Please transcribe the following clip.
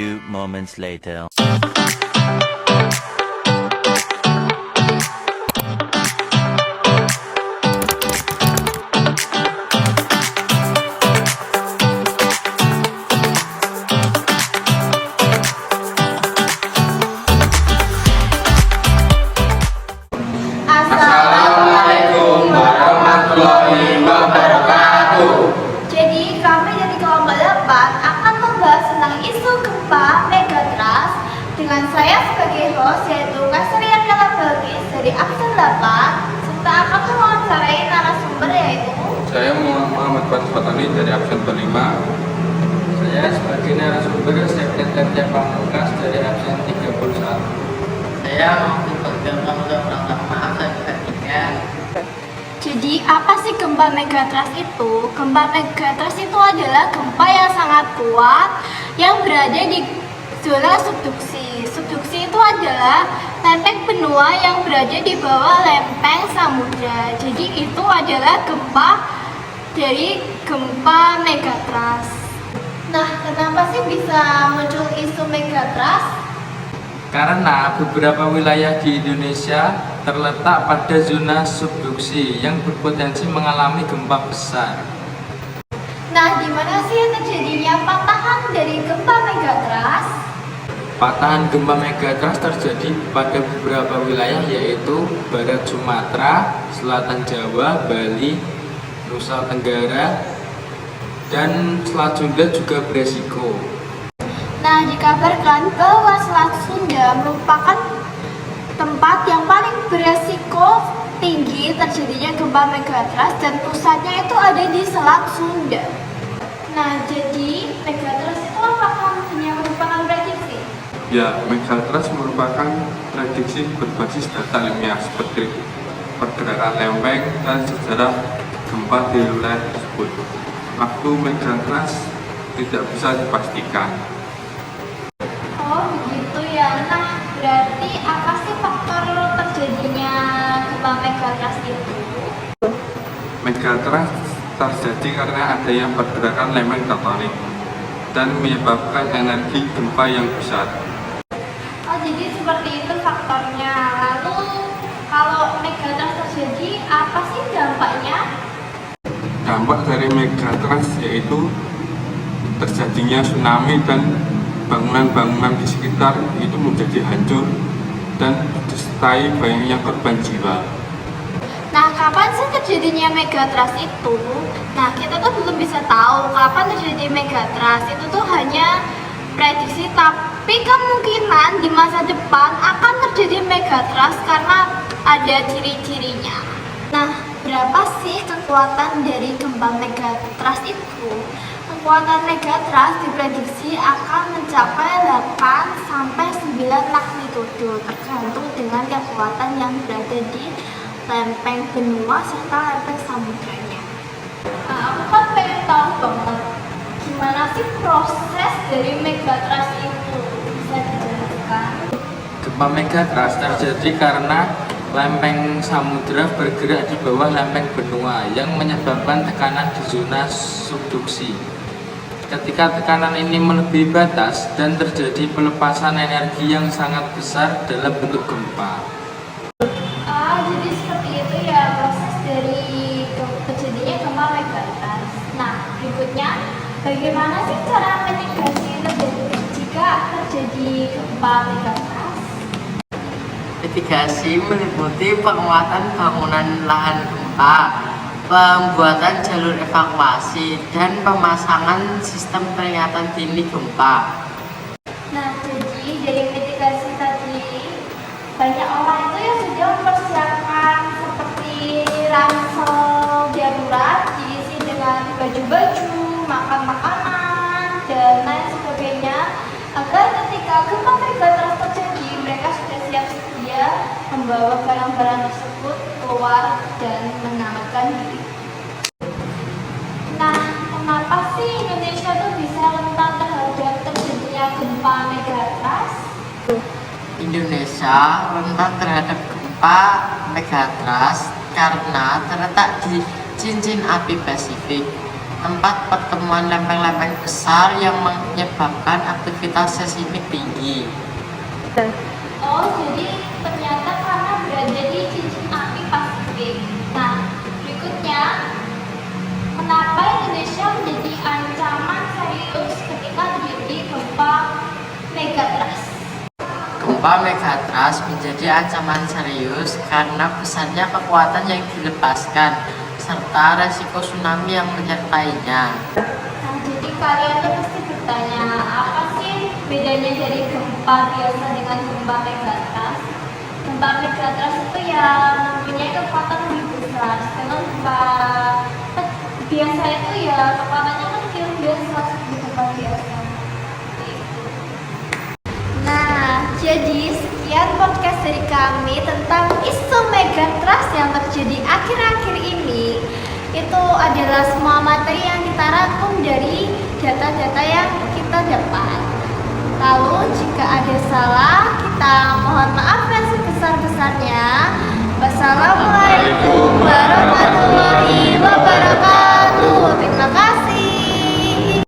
few moments later. Assalamualaikum warahmatullahi wabarakatuh. Jadi kami dari kelompok 8 akan membahas tentang isu gempa megatrust dengan saya sebagai host yaitu Kasrian Galabagis dari absen 8 serta akan mewawancarai narasumber yaitu Saya Muhammad Fatani dari absen 5. Saya sebagai narasumber Sekretariat Pamungkas dari absen 31. Saya Muhammad Fajar Kamil Pratama absen 3. Jadi apa sih gempa megatrust itu? Gempa megatrust itu adalah gempa yang sangat kuat yang berada di zona subduksi. Subduksi itu adalah lempeng benua yang berada di bawah lempeng samudra. Jadi itu adalah gempa dari gempa megatrust. Nah, kenapa sih bisa muncul isu megatrust? Karena beberapa wilayah di Indonesia terletak pada zona subduksi yang berpotensi mengalami gempa besar. Nah, di mana sih terjadinya patahan dari gempa megatrust? Patahan gempa megatrust terjadi pada beberapa wilayah yaitu Barat Sumatera, Selatan Jawa, Bali, Nusa Tenggara, dan Selat Sunda juga beresiko. Nah, dikabarkan bahwa Selat Sunda merupakan tempat yang paling beresiko tinggi terjadinya gempa megatrust dan pusatnya itu ada di Selat Sunda. Nah, jadi megatrust itu apakah hanya merupakan prediksi? Ya, megatrust merupakan prediksi berbasis data ilmiah seperti pergerakan lempeng dan sejarah gempa di wilayah tersebut. Waktu megatrust tidak bisa dipastikan. Oh, begitu ya. Nah, berarti apa sih faktor terjadinya gempa megatrust itu? Megatrust terjadi karena adanya pergerakan lempeng tektonik dan menyebabkan energi gempa yang besar. Oh, jadi seperti itu faktornya. Lalu, kalau megatrust terjadi, apa sih dampaknya? Dampak dari megatrust yaitu terjadinya tsunami dan bangunan-bangunan di sekitar itu menjadi hancur dan disertai banyaknya korban jiwa. Nah, kapan sih terjadinya megatrust itu? Nah, kita tuh belum bisa tahu kapan terjadi megatrust. Itu tuh hanya prediksi, tapi kemungkinan di masa depan akan terjadi megatrust karena ada ciri-cirinya. Nah, berapa sih kekuatan dari gempa megatrust itu? Kekuatan megatrust diprediksi akan mencapai 8 sampai 9 magnitudo tergantung dengan kekuatan yang berada di lempeng benua serta lempeng samudranya. Nah, aku kan pengen tahu banget gimana sih proses dari megatrust itu, bisa dijelaskan? Gempa megatrust terjadi karena lempeng samudra bergerak di bawah lempeng benua yang menyebabkan tekanan di zona subduksi. Ketika tekanan ini melebihi batas dan terjadi pelepasan energi yang sangat besar dalam bentuk gempa. Jadi seperti itu ya proses dari terjadinya gempa megatrust. Nah, berikutnya bagaimana sih cara mitigasi jika terjadi gempa megatrust? Mitigasi meliputi penguatan bangunan lahan gempa, pembuatan jalur evakuasi, dan pemasangan sistem peringatan dini gempa. Nah, jadi dari mitigasi tadi banyak orang itu yang sudah mempersiapkan seperti ransel darurat diisi dengan baju-baju, makan makanan, dan lain sebagainya agar ketika gempa megatrust terjadi mereka sudah siap sedia membawa barang-barang tersebut keluar dan menyelamatkan diri. Nah, kenapa sih Indonesia tuh bisa rentan terhadap terjadinya gempa megatrust? Indonesia rentan terhadap gempa megatrust karena terletak di cincin api Pasifik tempat pertemuan lempeng-lempeng besar yang menyebabkan aktivitas seismik tinggi. Oh, jadi ternyata karena berada di cincin api Pasifik. Nah, berikutnya, kenapa Indonesia menjadi ancaman serius ketika terjadi gempa megatrust? Gempa megatrust menjadi ancaman serius karena besarnya kekuatan yang dilepaskan serta resiko tsunami yang menyertainya. Nah, jadi kalian tuh pasti bertanya, apa sih bedanya dari gempa biasa dengan gempa megatrust? Gempa megatrust itu yang mempunyai kekuatan lebih besar, sedangkan gempa biasa itu ya kekuatannya kecil biasa seperti gempa biasa. Nah, jadi sekian podcast dari kami tentang isu megatrust yang terjadi akhir-akhir ini. Itu adalah semua materi yang kita rangkum dari data-data yang kita dapat. Lalu jika ada salah, kita mohon maaf yang sebesar-besarnya. Wassalamualaikum warahmatullahi wabarakatuh. Terima kasih.